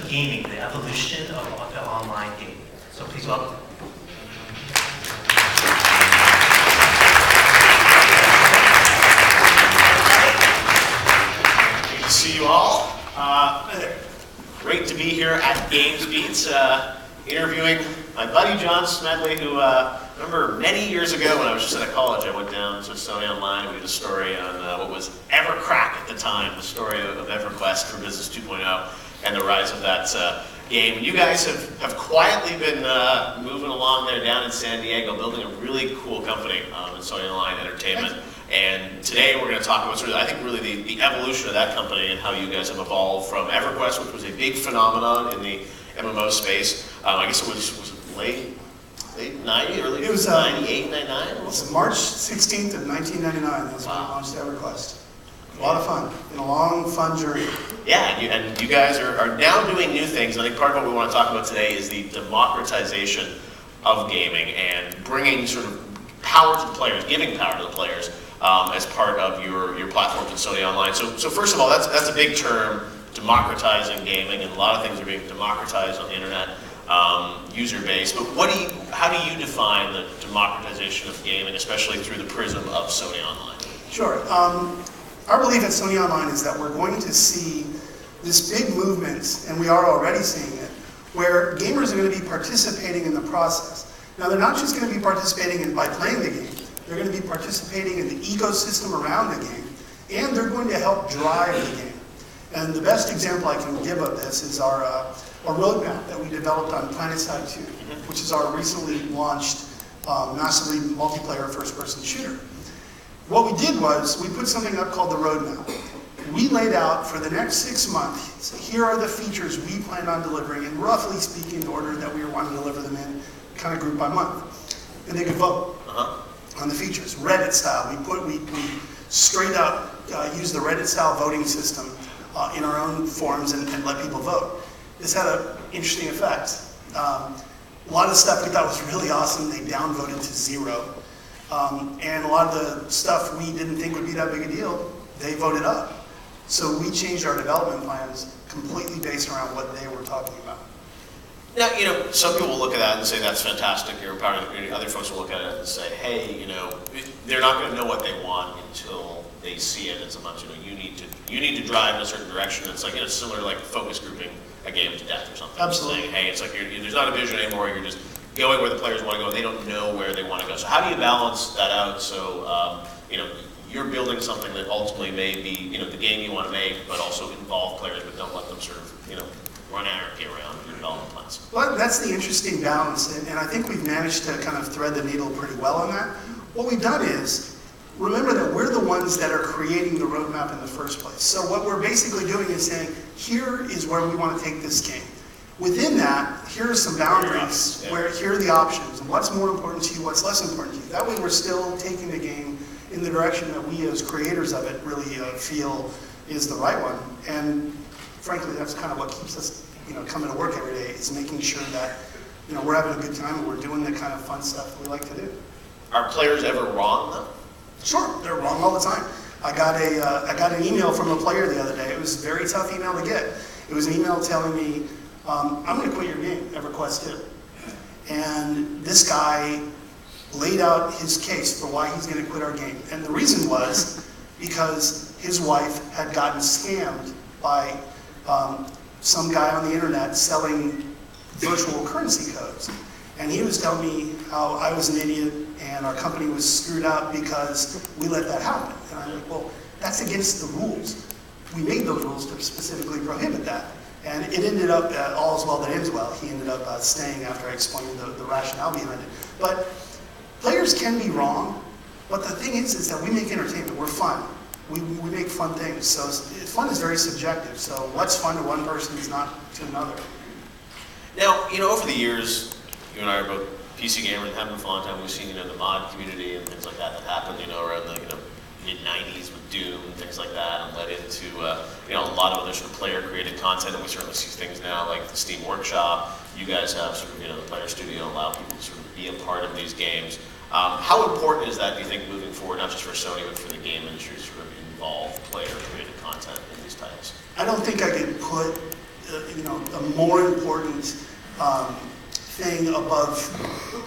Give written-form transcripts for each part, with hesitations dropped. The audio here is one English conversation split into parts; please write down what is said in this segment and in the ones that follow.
gaming, the evolution of the online gaming. So please welcome. Great to see you all. Great to be here at Games Beats, interviewing my buddy John Smedley, who remember many years ago when I was just at college, I went down to Sony Online and we did a story on what was EverQuest at the time, the story of EverQuest for Business 2.0 and the rise of that game. You guys have quietly been moving along there down in San Diego, building a really cool company in Sony Online Entertainment. And today we're going to talk about sort of, I think, really the evolution of that company and how you guys have evolved from EverQuest, which was a big phenomenon in the MMO space. I guess it was late 90, early it was 98, 99? It was March 16th of 1999. That's when we launched EverQuest. A lot of fun. Been a long, fun journey. Yeah, and you guys are now doing new things. I think part of what we want to talk about today is the democratization of gaming and bringing sort of power to the players, giving power to the players as part of your platforms at Sony Online. So first of all, that's a big term, democratizing gaming, and a lot of things are being democratized on the internet, user base. But how do you define the democratization of gaming, especially through the prism of Sony Online? Sure. Our belief at Sony Online is that we're going to see this big movement, and we are already seeing it, where gamers are going to be participating in the process. Now, they're not just going to be participating by playing the game. They're going to be participating in the ecosystem around the game, and they're going to help drive the game. And the best example I can give of this is our roadmap that we developed on PlanetSide 2, which is our recently launched massively multiplayer first-person shooter. What we did was we put something up called the roadmap. We laid out for the next 6 months, here are the features we plan on delivering, and roughly speaking, the order that we want to deliver them in, kind of group by month. And they could vote on the features, Reddit style. We straight up use the Reddit style voting system in our own forums and let people vote. This had an interesting effect. A lot of stuff we thought was really awesome, they downvoted to 0. And a lot of the stuff we didn't think would be that big a deal, they voted up. So we changed our development plans completely based around what they were talking about. Now, some people will look at that and say, that's fantastic, you're empowering the community. Other folks will look at it and say, hey, they're not going to know what they want until they see it as much. You need to drive in a certain direction. It's like, similar to like focus grouping a game to death or something. Absolutely. Saying, hey, it's like there's not a vision anymore, you're just going where the players want to go, they don't know where they want to go. So how do you balance that out so, you're building something that ultimately may be, the game you want to make, but also involve players, but don't let them sort of, run anarchy around your development plans? Well, that's the interesting balance, and I think we've managed to kind of thread the needle pretty well on that. What we've done is, remember that we're the ones that are creating the roadmap in the first place. So what we're basically doing is saying, here is where we want to take this game. Within that, here are some boundaries, where here are the options, and what's more important to you, what's less important to you. That way we're still taking the game in the direction that we as creators of it really feel is the right one. And frankly, that's kind of what keeps us coming to work every day, is making sure that we're having a good time and we're doing the kind of fun stuff we like to do. Are players ever wrong, though? Sure, they're wrong all the time. I got an email from a player the other day. It was a very tough email to get. It was an email telling me, I'm going to quit your game, EverQuest 2. And this guy laid out his case for why he's going to quit our game. And the reason was because his wife had gotten scammed by some guy on the internet selling virtual currency codes. And he was telling me how I was an idiot and our company was screwed up because we let that happen. And I'm like, well, that's against the rules. We made those rules to specifically prohibit that. And it ended up, all is well that ends well. He ended up staying after I explained the rationale behind it. But players can be wrong, but the thing is that we make entertainment. We're fun. We make fun things. So fun is very subjective. So what's fun to one person is not to another. Now, over the years, you and I are both PC gamers, have been for a long time. We've seen, the mod community and things like that happened, around the, mid-90s with Doom and things like that, and led into, a lot of other sort of player-created content, and we certainly see things now like the Steam Workshop. You guys have sort of, the Player Studio, allow people to sort of be a part of these games. How important is that, do you think, moving forward, not just for Sony, but for the game industry, to sort of involve player-created content in these titles? I don't think I could put a more important thing above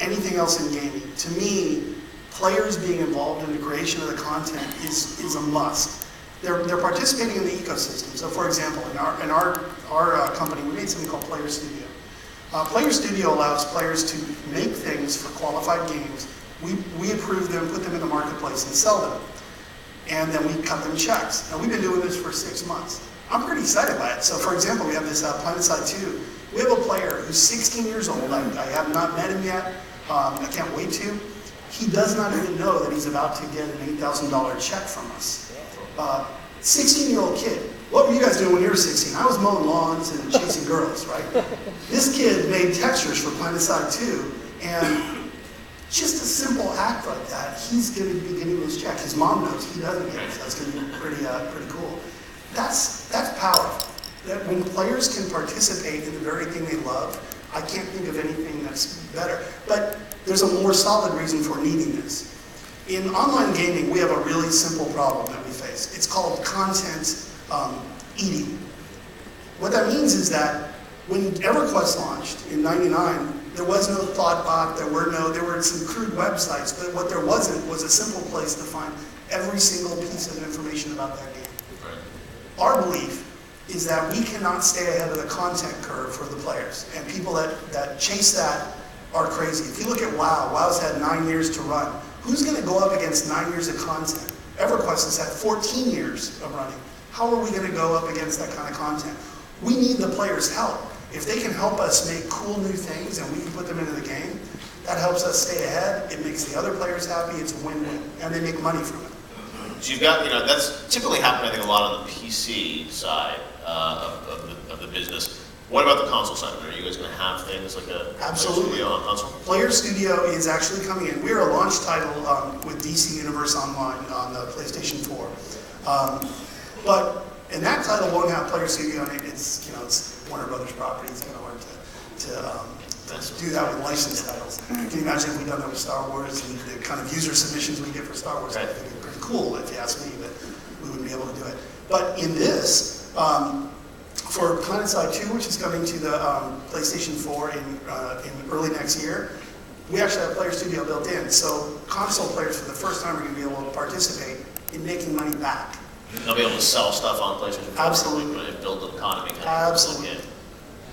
anything else in gaming. To me, players being involved in the creation of the content is a must. They're participating in the ecosystem. So, for example, in our company, we made something called Player Studio. Player Studio allows players to make things for qualified games. We approve them, put them in the marketplace, and sell them. And then we cut them checks. Now, we've been doing this for 6 months. I'm pretty excited by it. So, for example, we have this PlanetSide 2. We have a player who's 16 years old. I have not met him yet. I can't wait to. He does not even know that he's about to get an $8,000 check from us. 16-year-old kid. What were you guys doing when you were 16? I was mowing lawns and chasing girls, right? This kid made textures for PlanetSide 2, and just a simple act like that, he's going to be getting this check. His mom knows, he doesn't get it, so that's going to be pretty cool. That's powerful. That when players can participate in the very thing they love, I can't think of anything that's better. But there's a more solid reason for needing this. In online gaming, we have a really simple problem that we face. It's called content eating. What that means is that when EverQuest launched in '99, there was no Thoughtbot, there were some crude websites, but what there wasn't was a simple place to find every single piece of information about that game. Right. Our belief is that we cannot stay ahead of the content curve for the players, and people that chase that are crazy. If you look at WoW, WoW's had 9 years to run. Who's going to go up against 9 years of content? EverQuest has had 14 years of running. How are we going to go up against that kind of content? We need the players' help. If they can help us make cool new things and we can put them into the game, that helps us stay ahead. It makes the other players happy. It's a win-win, and they make money from it. So you've got, that's typically happened, I think, a lot on the PC side of the business. What about the console side? Are you guys going to have things like a Absolutely. Player Studio on console? Player Studio is actually coming in. We're a launch title with DC Universe Online on the PlayStation 4. And that title won't have Player Studio on it. It's Warner Brothers property. It's kind of hard to do that with licensed titles. Can you imagine if we'd done that with Star Wars and the kind of user submissions we get for Star Wars? Right. I think it'd be pretty cool if you ask me, but we wouldn't be able to do it. But in this, for PlanetSide 2, which is coming to the PlayStation 4 in early next year, we actually have Player Studio built in. So console players for the first time are going to be able to participate in making money back. They'll be able to sell stuff on PlayStation 4. Absolutely. And build the economy. Absolutely.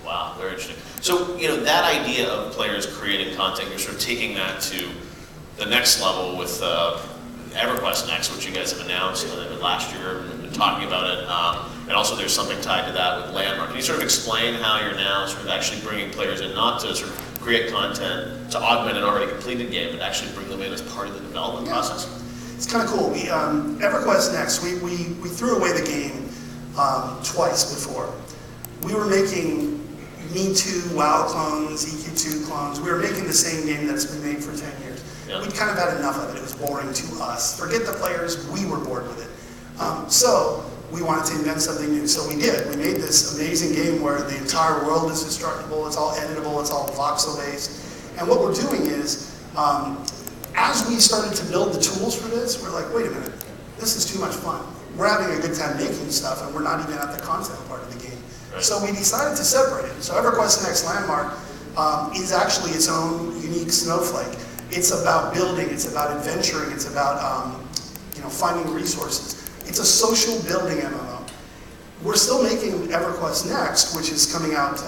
Wow, very interesting. So, that idea of players creating content, you're sort of taking that to the next level with EverQuest Next, which you guys have announced last year and been talking about it. And also there's something tied to that with Landmark. Can you sort of explain how you're now sort of actually bringing players in, not to sort of create content to augment an already completed game, but actually bring them in as part of the development process? It's kind of cool. We EverQuest Next, we threw away the game twice before. We were making Me Too, WoW clones, EQ2 clones. We were making the same game that's been made for 10 years. Yep. We'd kind of had enough of it. It was boring to us. Forget the players, we were bored with it. So we wanted to invent something new. So we did. We made this amazing game where the entire world is destructible, it's all editable, it's all voxel-based. And what we're doing is, as we started to build the tools for this, we're like, wait a minute, this is too much fun. We're having a good time making stuff, and we're not even at the content part of the game. Right. So we decided to separate it. So EverQuest Next Landmark is actually its own unique snowflake. It's about building, it's about adventuring, it's about finding resources. It's a social building MMO. We're still making EverQuest Next, which is coming out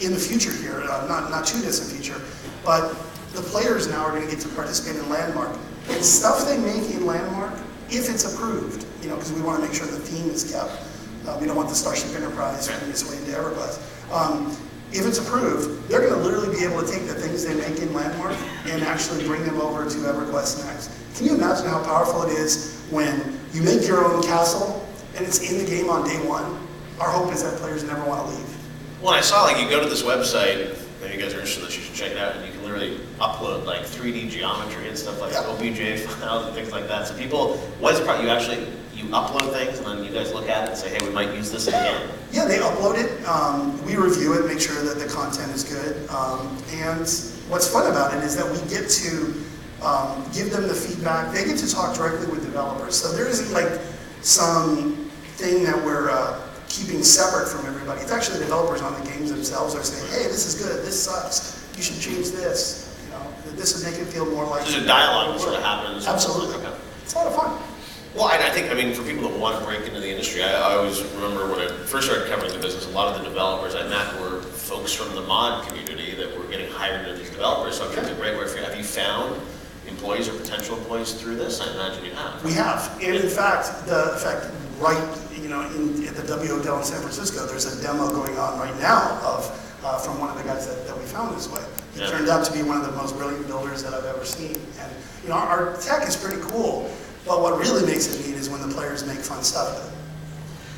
in the future here, not too distant future, but the players now are going to get to participate in Landmark. And stuff they make in Landmark, if it's approved, because we want to make sure the theme is kept. We don't want the Starship Enterprise finding its way into EverQuest. If it's approved, they're going to literally be able to take the things they make in Landmark and actually bring them over to EverQuest Next. Can you imagine how powerful it is when you make your own castle and it's in the game on day one? Our hope is that players never want to leave. Well, I saw you go to this website, if you guys are interested in this, you should check it out, and you can literally upload 3D geometry and stuff like OBJ files and things like that. So people, what's the part you upload things and then you guys look at it and say, hey, we might use this again? Yeah, they upload it. We review it, make sure that the content is good. And what's fun about it is that we get to give them the feedback. They get to talk directly with developers. So there isn't some thing that we're keeping separate from everybody. It's actually the developers on the games themselves are saying, hey, this is good, this sucks, you should change this. This would make it feel more like... There's a dialogue that sort of happens. Absolutely. Okay. It's a lot of fun. Well, I think, for people that want to break into the industry, I always remember when I first started covering the business, a lot of the developers I met were folks from the mod community that were getting hired into these developers. So I'm sure it's a great way for you. Have you found employees or potential employees through this? I imagine you have. We have. And in fact, right, at the W Hotel in San Francisco, there's a demo going on right now from one of the guys that we found this way. He turned out to be one of the most brilliant builders that I've ever seen. And our tech is pretty cool, but what really makes it neat is when the players make fun stuff with it.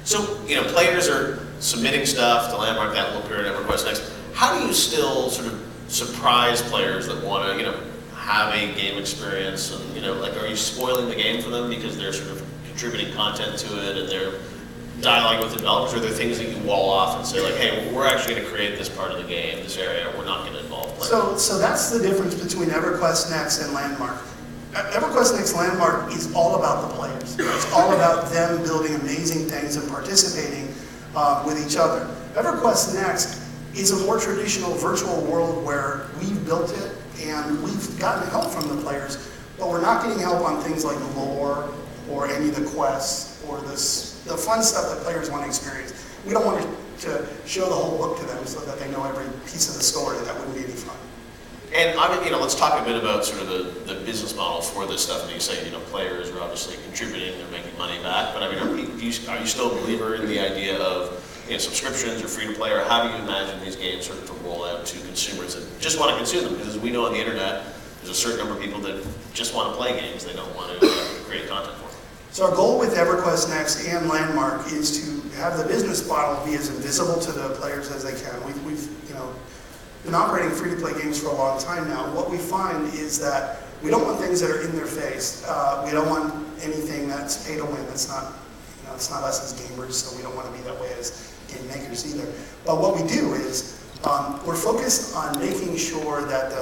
So, players are submitting stuff to Landmark, that little period, EverQuest Next. How do you still sort of surprise players that want to, have a game experience and, are you spoiling the game for them because they're sort of contributing content to it and they're dialogue with the developers, or are there things that you wall off and say like, hey, we're actually going to create this part of the game, this area, we're not going to involve players? So that's the difference between EverQuest Next and Landmark. EverQuest Next Landmark is all about the players. It's all about them building amazing things and participating with each other. EverQuest Next is a more traditional virtual world where we've built it and we've gotten help from the players, but we're not getting help on things like lore or any of the quests or the fun stuff that players want to experience. We don't want to show the whole book to them so that they know every piece of the story. That wouldn't be any fun. And let's talk a bit about sort of the business model for this stuff. And you say, players are obviously contributing, they're making money back. But are you still a believer in the idea of subscriptions or free to play, or how do you imagine these games sort of to roll out to consumers that just want to consume them? Because as we know on the internet, there's a certain number of people that just want to play games, they don't want to create content for them. So our goal with EverQuest Next and Landmark is to have the business model be as invisible to the players as they can. We've been operating free-to-play games for a long time now. What we find is that we don't want things that are in their face. We don't want anything that's pay to win. That's not, it's not us as gamers, so we don't want to be that way as game makers either. But what we do is we're focused on making sure that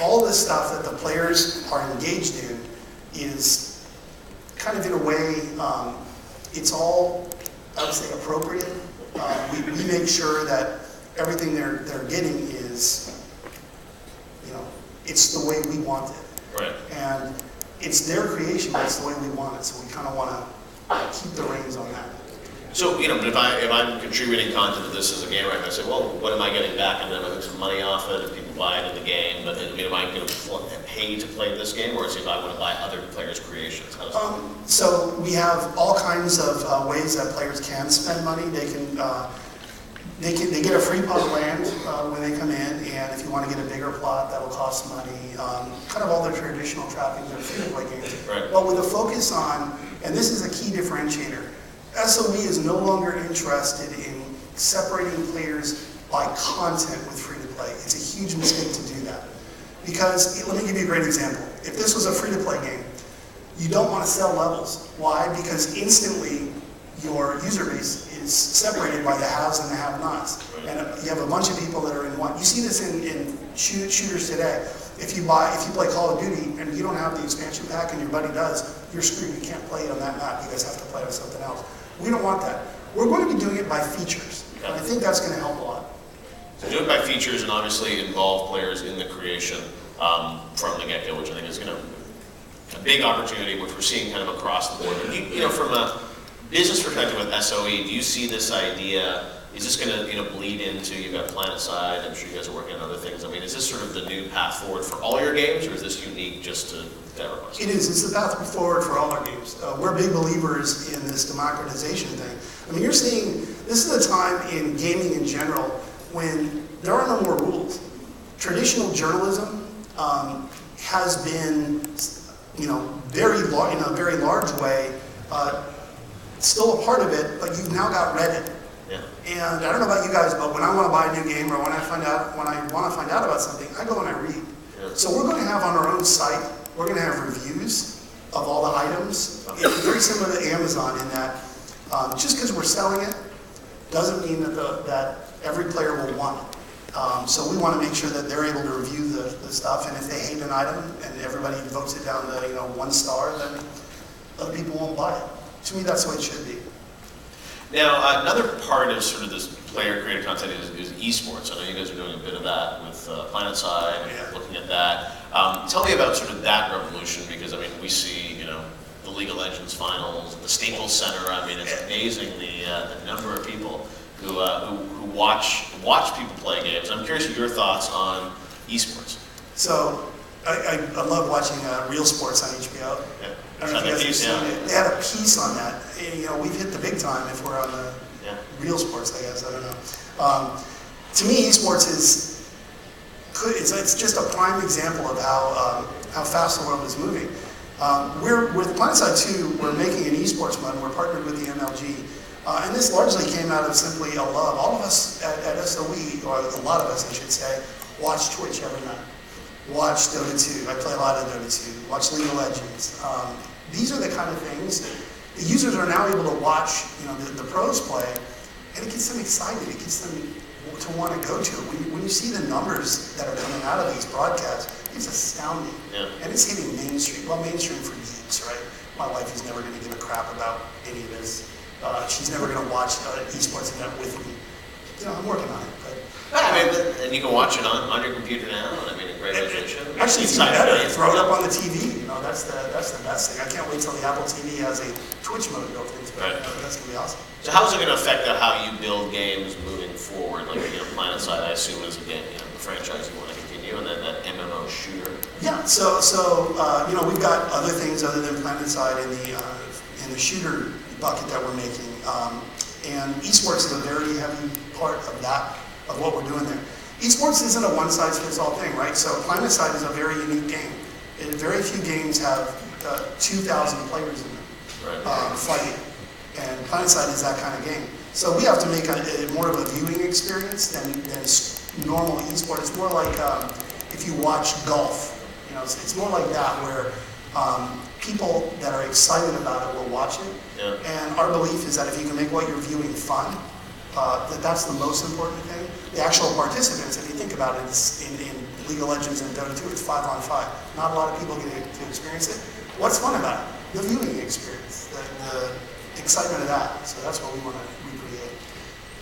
all the stuff that the players are engaged in is kind of in a way, it's all, I would say, appropriate. We make sure that everything they're getting is, it's the way we want it. Right. And it's their creation, but it's the way we want it. So we kind of want to keep the reins on that. So, but if I'm contributing content to this as a gamer, I say, well, what am I getting back? I'm going to make some money off it if people buy it in the game. But am I going to pay to play this game, or is it if I want to buy other players' creations? How does that So we have all kinds of ways that players can spend money. They get a free plot of land when they come in, and if you want to get a bigger plot, that'll cost money. Kind of all the traditional trappings of free-to-play games. Right. But with a focus on, and this is a key differentiator, SOE is no longer interested in separating players by content with free-to-play. It's a huge mistake to do that. Because, let me give you a great example. If this was a free-to-play game, you don't want to sell levels. Why? Because instantly your user base is separated by the haves and the have-nots. And you have a bunch of people that are in one. You see this in shooters today. If you play Call of Duty and you don't have the expansion pack and your buddy does, you're screwed. You can't play it on that map. You guys have to play with something else. We don't want that. We're going to be doing it by features. And I think that's going to help a lot. So do it by features and obviously involve players in the creation from the get-go, which I think is a big opportunity, which we're seeing kind of across the board. But from a business perspective with SOE, do you see this idea, is this going to bleed into, you've got PlanetSide, I'm sure you guys are working on other things. Is this sort of the new path forward for all your games, or is this unique just to EverQuest? It is. It's the path forward for all our games. We're big believers in this democratization thing. You're seeing, this is a time in gaming in general when there are no more rules. Traditional journalism has been, in a very large way, still a part of it, but you've now got Reddit. Yeah. And I don't know about you guys, but when I want to buy a new game or when I want to find out about something, I go and I read. Yeah. So we're going to have on our own site, we're going to have reviews of all the items. It's very similar to Amazon in that just because we're selling it doesn't mean that every player will want it. So we want to make sure that they're able to review the stuff, and if they hate an item and everybody votes it down to 1 star, then other people won't buy it. To me, that's the way it should be. Now, another part of sort of this player-created content is eSports. I know you guys are doing a bit of that with PlanetSide, looking at that. Tell me about sort of that revolution, because I mean, we see, you know, the League of Legends finals, the Staples Center. I mean, it's amazing the number of people who watch people play games. I'm curious your thoughts on eSports. So I love watching Real Sports on HBO. Yeah. I don't know if you guys have seen it. They had a piece on that. And, you know, we've hit the big time if we're on the Real Sports, I guess. I don't know. To me, esports it's just a prime example of how fast the world is moving. We're with PlanetSide 2. We're making an esports mode. And we're partnered with the MLG, and this largely came out of simply a love. All of us at SOE, or a lot of us, I should say, watch Twitch every night. Watch Dota 2. I play a lot of Dota 2. Watch League of Legends. These are the kind of things that the users are now able to watch. You know, the pros play, and it gets them excited. It gets them to want to go to it. When you see the numbers that are coming out of these broadcasts, it's astounding. Yeah. And it's hitting mainstream. Well, mainstream for geeks, right? My wife is never going to give a crap about any of this. She's never going to watch an esports event with me. You know, I'm working on it. But I mean, and you can watch it on your computer now. I mean, a great resolution. Actually, it's even better. Throw it up on the TV. You know, that's the best thing. I can't wait till the Apple TV has a Twitch mode built into it. Right. That's gonna be awesome. So, how is it going to affect how you build games moving forward? Like, you know, PlanetSide, I assume, is again, you know, the franchise you want to continue, and then that MMO shooter. Yeah. So you know, we've got other things other than PlanetSide in the shooter bucket that we're making, and esports is a very heavy part of that. Of what we're doing there. Esports isn't a one-size-fits-all thing, right? So PlanetSide is a very unique game. Very few games have 2,000 players in them fighting, and PlanetSide is that kind of game. So we have to make more of a viewing experience than normal esports. It's more like if you watch golf. You know, it's more like that, where people that are excited about it will watch it. Yeah. And our belief is that if you can make what you're viewing fun, that's the most important thing. The actual participants, if you think about it, it's in League of Legends and Dota 2, it's 5-on-5. Not a lot of people get to experience it. What's fun about it? The viewing experience, the excitement of that. So that's what we want to recreate.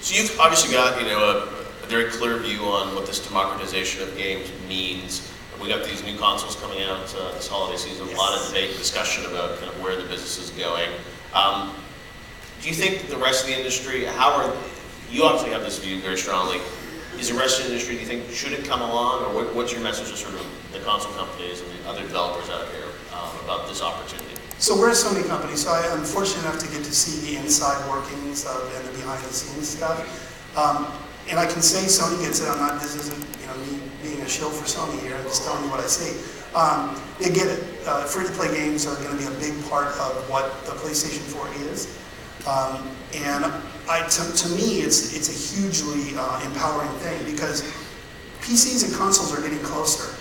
So you've obviously got, you know, a very clear view on what this democratization of games means. We got these new consoles coming out this holiday season. Yes. A lot of debate and discussion about kind of where the business is going. Do you think the rest of the industry, you obviously have this view very strongly. Is the rest of the industry, do you think, should it come along, or what's your message to sort of the console companies and the other developers out here about this opportunity? So we're a Sony company, so I'm fortunate enough to get to see the inside workings and the behind-the-scenes stuff. And I can say Sony gets it. This isn't, you know, me being a shill for Sony here. I'm just telling you what I see. They get it. Free-to-play games are going to be a big part of what the PlayStation 4 is. And to me, it's a hugely empowering thing, because PCs and consoles are getting closer.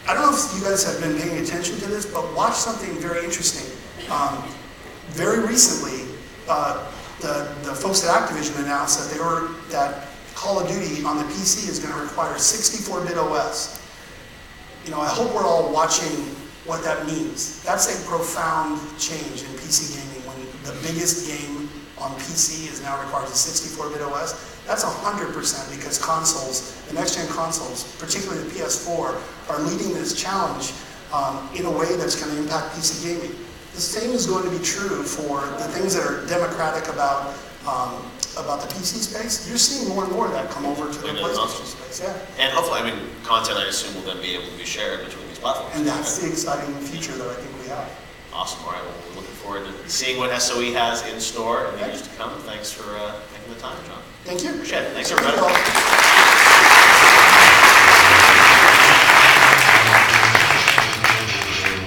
I don't know if you guys have been paying attention to this, but watch something very interesting. Very recently, the folks at Activision announced that Call of Duty on the PC is going to require 64-bit OS. You know, I hope we're all watching what that means. That's a profound change in PC gaming, when the biggest game on PC is now requires a 64-bit OS. That's 100% because consoles, the next-gen consoles, particularly the PS4, are leading this challenge in a way that's going to impact PC gaming. The same is going to be true for the things that are democratic about the PC space. You're seeing more and more of that come over to the PlayStation space. Yeah. And hopefully, I mean, content, I assume, will then be able to be shared between these platforms. And that's the exciting future that I think we have. Awesome. All right. Well, we're looking forward to seeing what SOE has in store in the years to come. Thanks for taking the time, John. Thank you. Appreciate it. Thanks, everybody.